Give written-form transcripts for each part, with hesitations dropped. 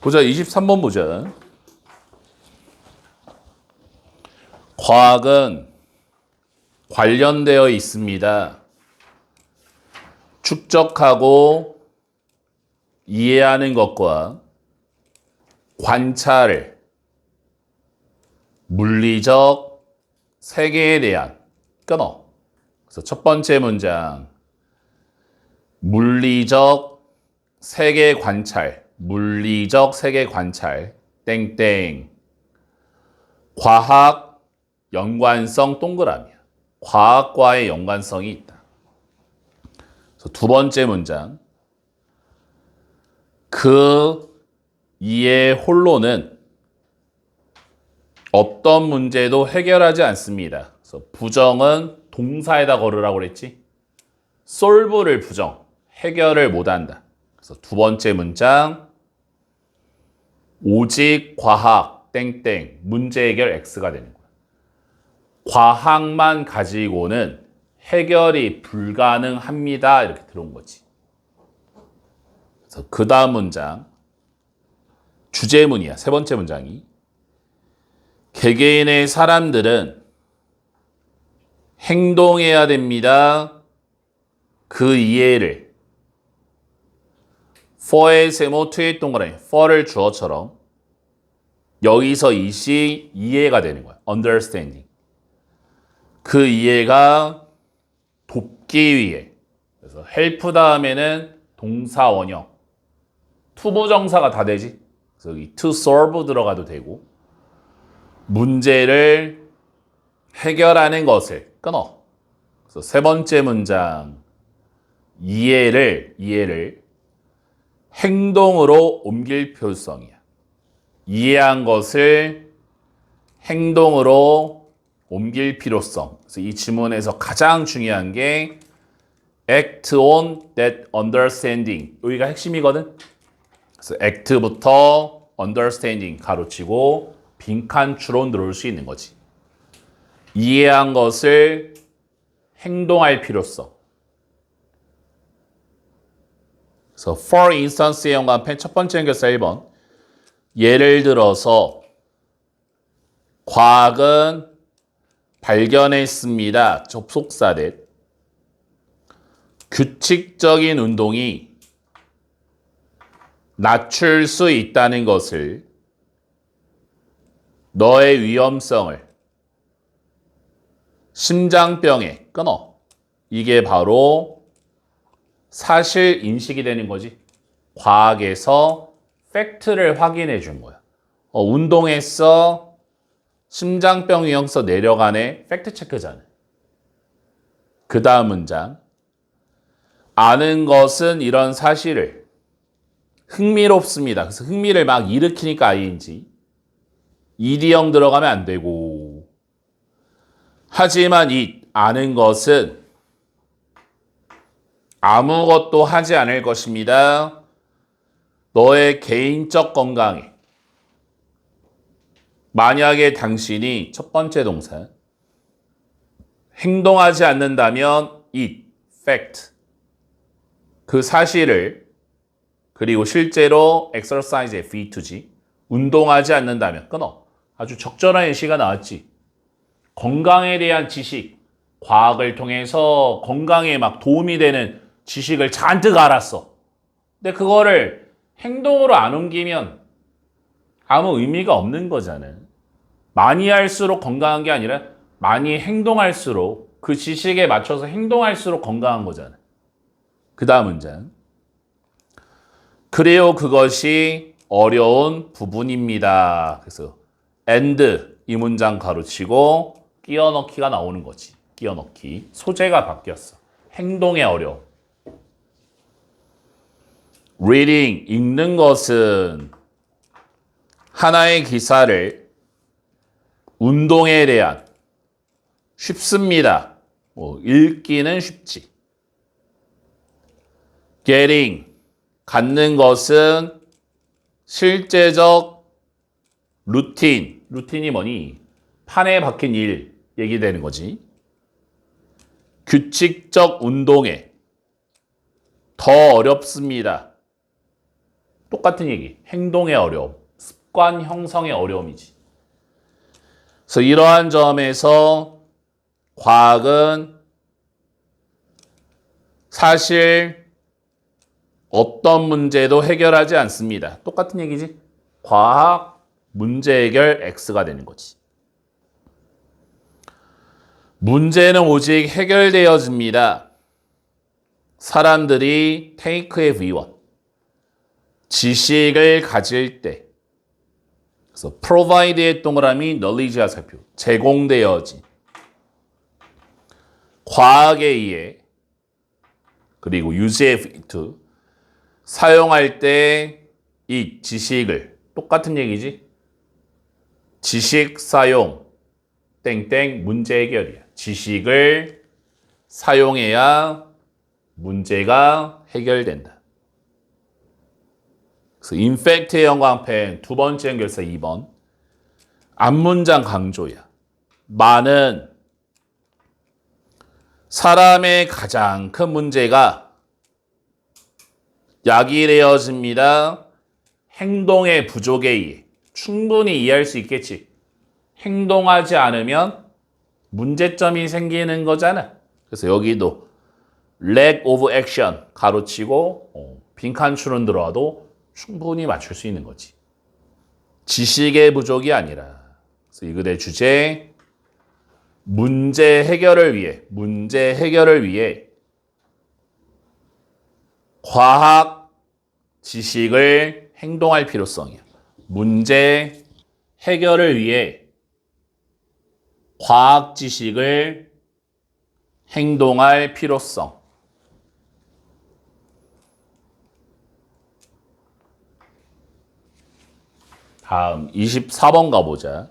보자, 23번 보자. 과학은 관련되어 있습니다. 축적하고 이해하는 것과 관찰, 물리적 세계에 대한 끊어. 그래서 첫 번째 문장, 물리적 세계 관찰, 물리적 세계 관찰, 땡땡. 과학 연관성 동그라미야. 과학과의 연관성이 있다. 그래서 두 번째 문장, 그 이해 홀로는 어떤 문제도 해결하지 않습니다. 그래서 부정은 동사에다 걸으라고 그랬지. solve를 부정, 해결을 못한다. 그래서 두 번째 문장, 오직 과학 땡땡 문제 해결 X가 되는 거야. 과학만 가지고는 해결이 불가능합니다. 이렇게 들어온 거지. 그래서 그 다음 문장, 주제문이야. 세 번째 문장이. 개개인의 사람들은 행동해야 됩니다. 그 이해를 for의 세모 투의 동그라미 for를 주어처럼 여기서 이시 이해가 되는 거야. understanding. 그 이해가 돕기 위해. 그래서 help 다음에는 동사 원형. 투부정사가 다 되지. 그래서 여기 to solve 들어가도 되고 문제를 해결하는 것을 끊어. 그래서 세 번째 문장, 이해를 행동으로 옮길 필요성이야. 이해한 것을 행동으로 옮길 필요성. 그래서 이 지문에서 가장 중요한 게 act on that understanding. 여기가 핵심이거든. 그래서 act부터 understanding 가로치고 빈칸추론 들어올 수 있는 거지. 이해한 것을 행동할 필요성. 그래서 for instance에 연관된 첫 번째 연결사 1번. 예를 들어서 과학은 발견했습니다. 접속사 대 규칙적인 운동이 낮출 수 있다는 것을 너의 위험성을 심장병에 끊어. 이게 바로 사실 인식이 되는 거지. 과학에서 팩트를 확인해 준 거야. 운동했어. 심장병 위험성 내려가네. 팩트 체크잖아. 그 다음 문장. 아는 것은 이런 사실을 흥미롭습니다. 그래서 흥미를 막 일으키니까 ing. ed형 들어가면 안 되고. 하지만 이 아는 것은 아무것도 하지 않을 것입니다. 너의 개인적 건강에. 만약에 당신이 첫 번째 동사 행동하지 않는다면 it, fact. 그 사실을 그리고 실제로 exercise F2G 운동하지 않는다면 끊어. 아주 적절한 예시가 나왔지. 건강에 대한 지식, 과학을 통해서 건강에 막 도움이 되는 지식을 잔뜩 알았어. 근데 그거를 행동으로 안 옮기면 아무 의미가 없는 거잖아. 많이 할수록 건강한 게 아니라 많이 행동할수록 그 지식에 맞춰서 행동할수록 건강한 거잖아. 그 다음 문장. 그래요, 그것이 어려운 부분입니다. 그래서 and 이 문장 가로치고 끼워 넣기가 나오는 거지. 끼워 넣기. 소재가 바뀌었어. 행동의 어려움. reading, 읽는 것은 하나의 기사를 운동에 대한 쉽습니다. 읽기는 쉽지. getting, 갖는 것은 실제적 루틴. 루틴이 뭐니? 판에 박힌 일 얘기되는 거지. 규칙적 운동에 더 어렵습니다. 똑같은 얘기. 행동의 어려움, 습관 형성의 어려움이지. 그래서 이러한 점에서 과학은 사실 어떤 문제도 해결하지 않습니다. 똑같은 얘기지. 과학 문제 해결 X가 되는 거지. 문제는 오직 해결되어집니다. 사람들이 take의 V1, 지식을 가질 때. 그래서 provide의 동그라미 knowledge와 살펴 제공되어진 과학에 의해 그리고 use의 V2 사용할 때 이 지식을 똑같은 얘기지. 지식 사용 땡땡 문제 해결이야. 지식을 사용해야 문제가 해결된다. 그래서 인팩트의 형광펜 두 번째 연결사 2번. 앞문장 강조야. 많은 사람의 가장 큰 문제가 야기되어집니다. 행동의 부족에 의해. 충분히 이해할 수 있겠지. 행동하지 않으면 문제점이 생기는 거잖아. 그래서 여기도 lack of action 가로치고 빈칸 추론 들어와도 충분히 맞출 수 있는 거지. 지식의 부족이 아니라. 그래서 이 글의 주제 문제 해결을 위해 과학 지식을 행동할 필요성이야. 문제 해결을 위해 과학 지식을 행동할 필요성. 다음 24번 가보자.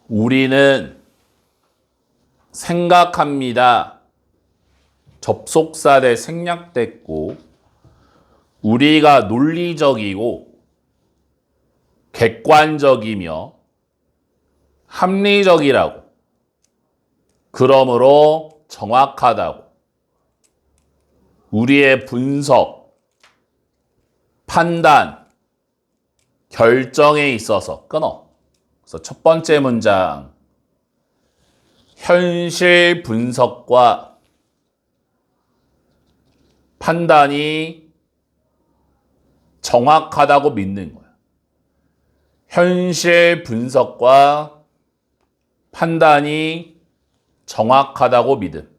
우리는 생각합니다. 접속사 대 생략됐고 우리가 논리적이고 객관적이며 합리적이라고 그러므로 정확하다고 우리의 분석, 판단, 결정에 있어서 끊어. 그래서 첫 번째 문장 현실 분석과 판단이 정확하다고 믿는 거야. 현실 분석과 판단이 정확하다고 믿음.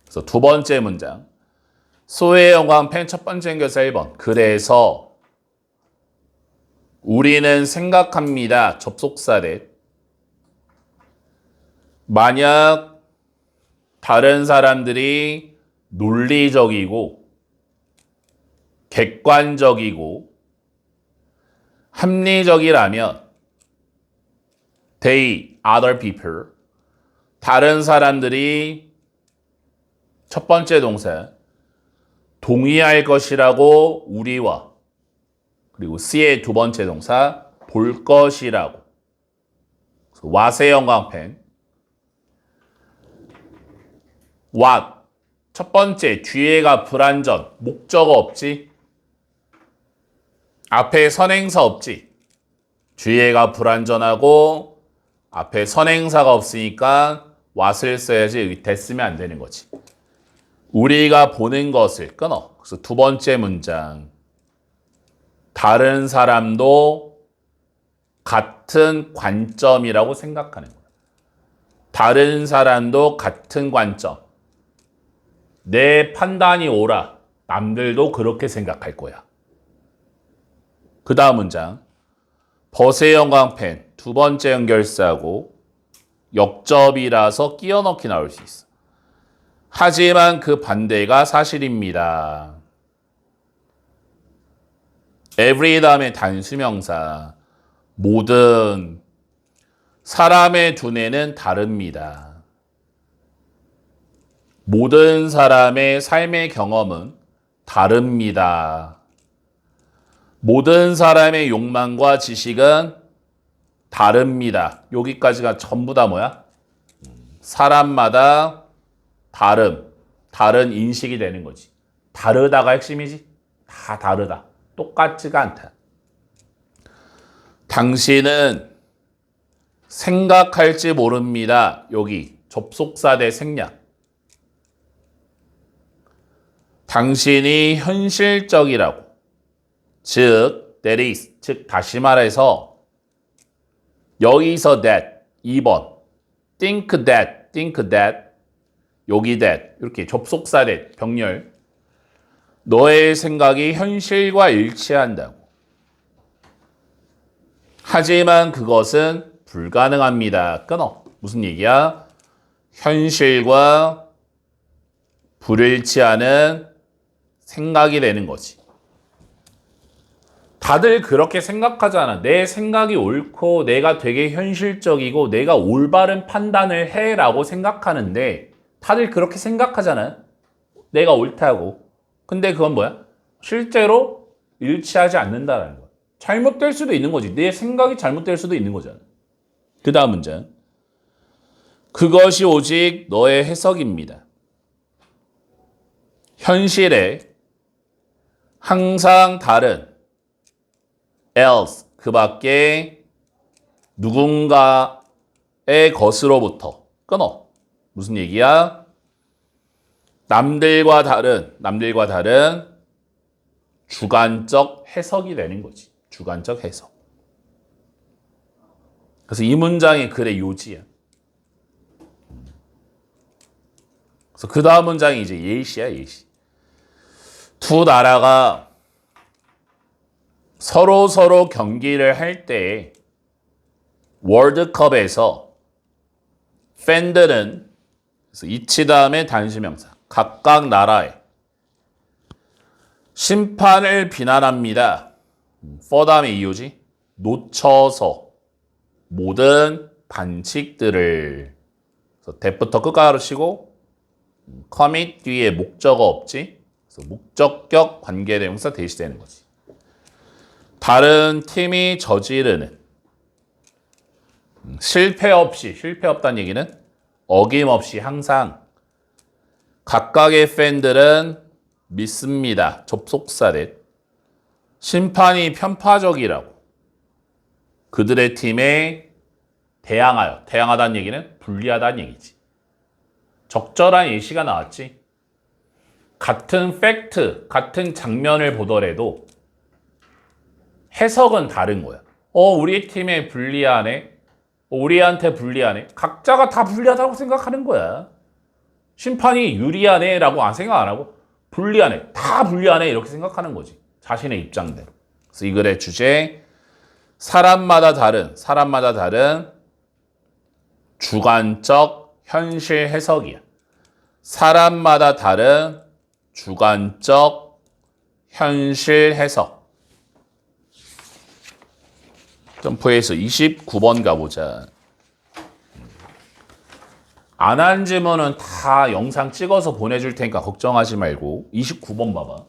그래서 두 번째 문장 소의 형광펜 첫 번째 연결사 1번. 그래서 우리는 생각합니다. 접속사 대 만약 다른 사람들이 논리적이고 객관적이고 합리적이라면 they, other people 다른 사람들이 첫 번째 동사 동의할 것이라고 우리와 그리고 C의 두 번째 동사 볼 것이라고 what의 형광펜 what 첫 번째 뒤에가 불완전 목적어 없지 앞에 선행사 없지 뒤에가 불완전하고 앞에 선행사가 없으니까 what을 써야지 여기 됐으면 안 되는 거지. 우리가 보는 것을 끊어. 그래서 두 번째 문장 다른 사람도 같은 관점이라고 생각하는 거야. 다른 사람도 같은 관점. 내 판단이 옳아. 남들도 그렇게 생각할 거야. 그 다음 문장 벗의 형광펜 두 번째 연결사고 역접이라서 끼워 넣기 나올 수 있어. 하지만 그 반대가 사실입니다. every 다음에 단수명사 모든 사람의 두뇌는 다릅니다. 모든 사람의 삶의 경험은 다릅니다. 모든 사람의 욕망과 지식은 다릅니다. 여기까지가 전부 다 뭐야? 사람마다 다른 인식이 되는 거지. 다르다가 핵심이지. 다 다르다. 똑같지가 않다. 당신은 생각할지 모릅니다. 여기 접속사 대 생략. 당신이 현실적이라고. 즉, that is. 즉, 다시 말해서 여기서 that 2번 think that 여기 that 이렇게 접속사 that 병렬 너의 생각이 현실과 일치한다고. 하지만 그것은 불가능합니다. 끊어. 무슨 얘기야? 현실과 불일치하는 생각이 되는 거지. 다들 그렇게 생각하잖아. 내 생각이 옳고 내가 되게 현실적이고 내가 올바른 판단을 해라고 생각하는데 다들 그렇게 생각하잖아. 내가 옳다고. 근데 그건 뭐야? 실제로 일치하지 않는다라는 거야. 잘못될 수도 있는 거지. 내 생각이 잘못될 수도 있는 거잖아. 그 다음 문장. 그것이 오직 너의 해석입니다. 현실에 항상 다른 else 그 밖에 누군가의 것으로부터 끊어. 무슨 얘기야? 남들과 다른 주관적 해석이 되는 거지. 주관적 해석. 그래서 이 문장이 글의 요지야. 그래서 그 다음 문장이 이제 예시야, 예시. 두 나라가 서로 경기를 할 때 월드컵에서 팬들은 그래서 이치 다음에 단수명사 각각 나라의 심판을 비난합니다. for 다음에 이유지. 놓쳐서 모든 반칙들을 그래서 that부터 끝까지 치고 commit 뒤에 목적어 없지. 그래서 목적격 관계대명사 대시되는 거지. 다른 팀이 저지르는 실패 없다는 얘기는 어김없이 항상 각각의 팬들은 믿습니다. 접속사를 심판이 편파적이라고 그들의 팀에 대항하다는 얘기는 불리하다는 얘기지. 적절한 예시가 나왔지. 같은 팩트, 같은 장면을 보더라도 해석은 다른 거야. 우리 팀에 불리하네. 우리한테 불리하네. 각자가 다 불리하다고 생각하는 거야. 심판이 유리하네 라고 생각 안 하고 불리하네. 다 불리하네 이렇게 생각하는 거지. 자신의 입장대로. 그래서 이 글의 주제 사람마다 다른 주관적 현실 해석이야. 사람마다 다른 주관적 현실 해석. 점프해서 29번 가보자. 안 한 질문은 다 영상 찍어서 보내줄 테니까 걱정하지 말고 29번 봐봐.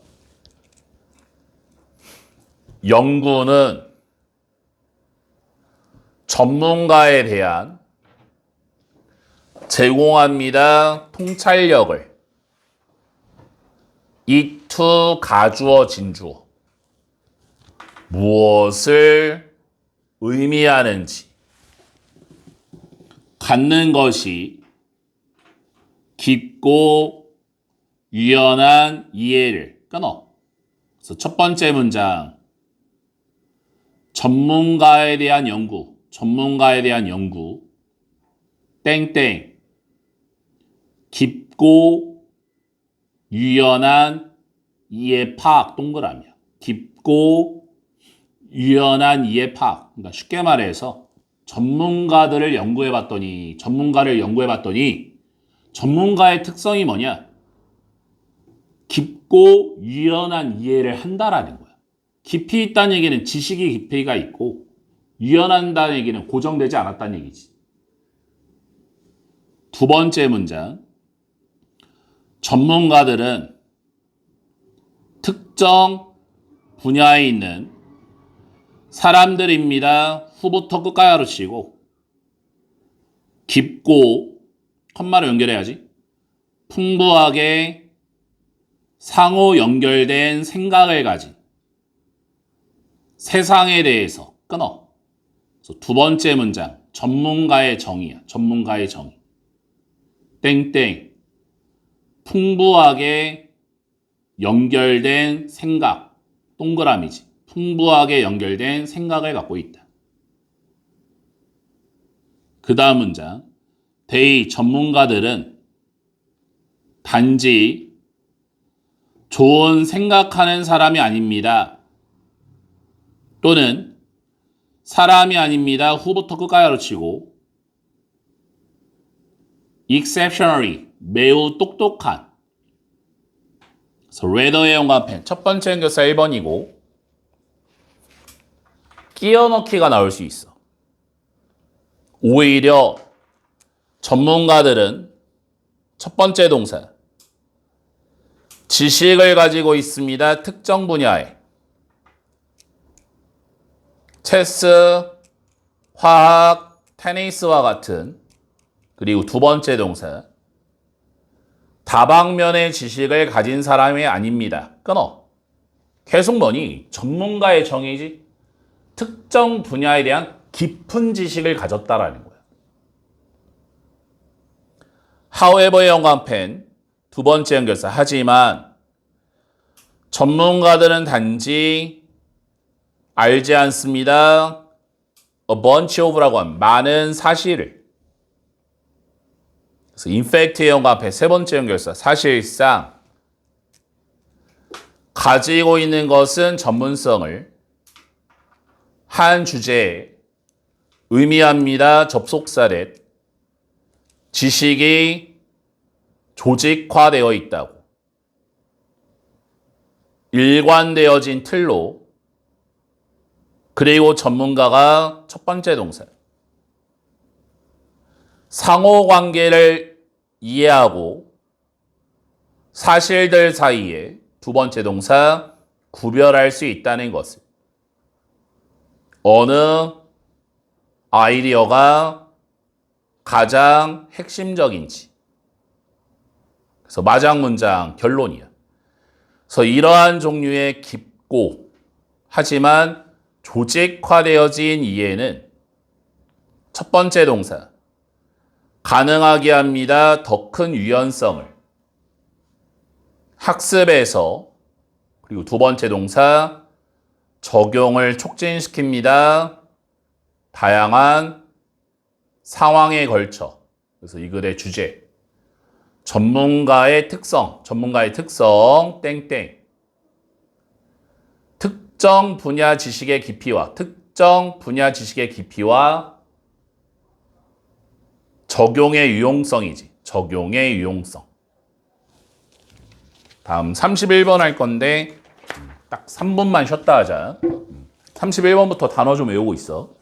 연구는 전문가에 대한 제공합니다. 통찰력을 이투 가주어 진주어 무엇을 의미하는지 갖는 것이 깊고 유연한 이해를 끊어. 그래서 첫 번째 문장 전문가에 대한 연구 땡땡 깊고 유연한 이해 파악 동그라미야. 깊고 유연한 이해 파악. 그러니까 쉽게 말해서 전문가를 연구해봤더니 전문가의 특성이 뭐냐? 깊고 유연한 이해를 한다라는 거야. 깊이 있다는 얘기는 지식이 깊이가 있고 유연한다는 얘기는 고정되지 않았다는 얘기지. 두 번째 문장. 전문가들은 특정 분야에 있는 사람들입니다. 후부터 끝까지 가르치고 깊고 컴마로 연결해야지. 풍부하게 상호 연결된 생각을 가진 세상에 대해서 끊어. 그래서 두 번째 문장 전문가의 정의야. 전문가의 정의. 땡땡. 풍부하게 연결된 생각. 동그라미지. 풍부하게 연결된 생각을 갖고 있다. 그 다음 문장. they 전문가들은 단지 좋은 생각하는 사람이 아닙니다. 또는 사람이 아닙니다. 후부터 끝까지로 치고 exceptionally 매우 똑똑한. 그래서 rather의 연관펜 첫 번째 연결사 1번이고 끼워넣기가 나올 수 있어. 오히려 전문가들은 첫 번째 동사 지식을 가지고 있습니다. 특정 분야에 체스, 화학, 테니스와 같은. 그리고 두 번째 동사 다방면의 지식을 가진 사람이 아닙니다. 끊어. 계속 뭐니? 전문가의 정의지. 특정 분야에 대한 깊은 지식을 가졌다라는 거야. however의 연관펜 두 번째 연결사 하지만 전문가들은 단지 알지 않습니다. a bunch of라고 하면 많은 사실을. 그래서 in fact의 연관펜 세 번째 연결사 사실상 가지고 있는 것은 전문성을 한 주제에 의미합니다. 접속사래 지식이 조직화되어 있다고. 일관되어진 틀로. 그리고 전문가가 첫 번째 동사. 상호관계를 이해하고 사실들 사이에 두 번째 동사 구별할 수 있다는 것을. 어느 아이디어가 가장 핵심적인지. 그래서 마지막 문장 결론이야. 그래서 이러한 종류의 깊고 하지만 조직화되어진 이해는 첫 번째 동사 가능하게 합니다. 더 큰 유연성을 학습에서. 그리고 두 번째 동사 적용을 촉진시킵니다. 다양한 상황에 걸쳐. 그래서 이 글의 주제 전문가의 특성 땡땡. 특정 분야 지식의 깊이와 적용의 유용성이지. 적용의 유용성. 다음 31번 할 건데 딱 3분만 쉬었다 하자. 31번부터 단어 좀 외우고 있어.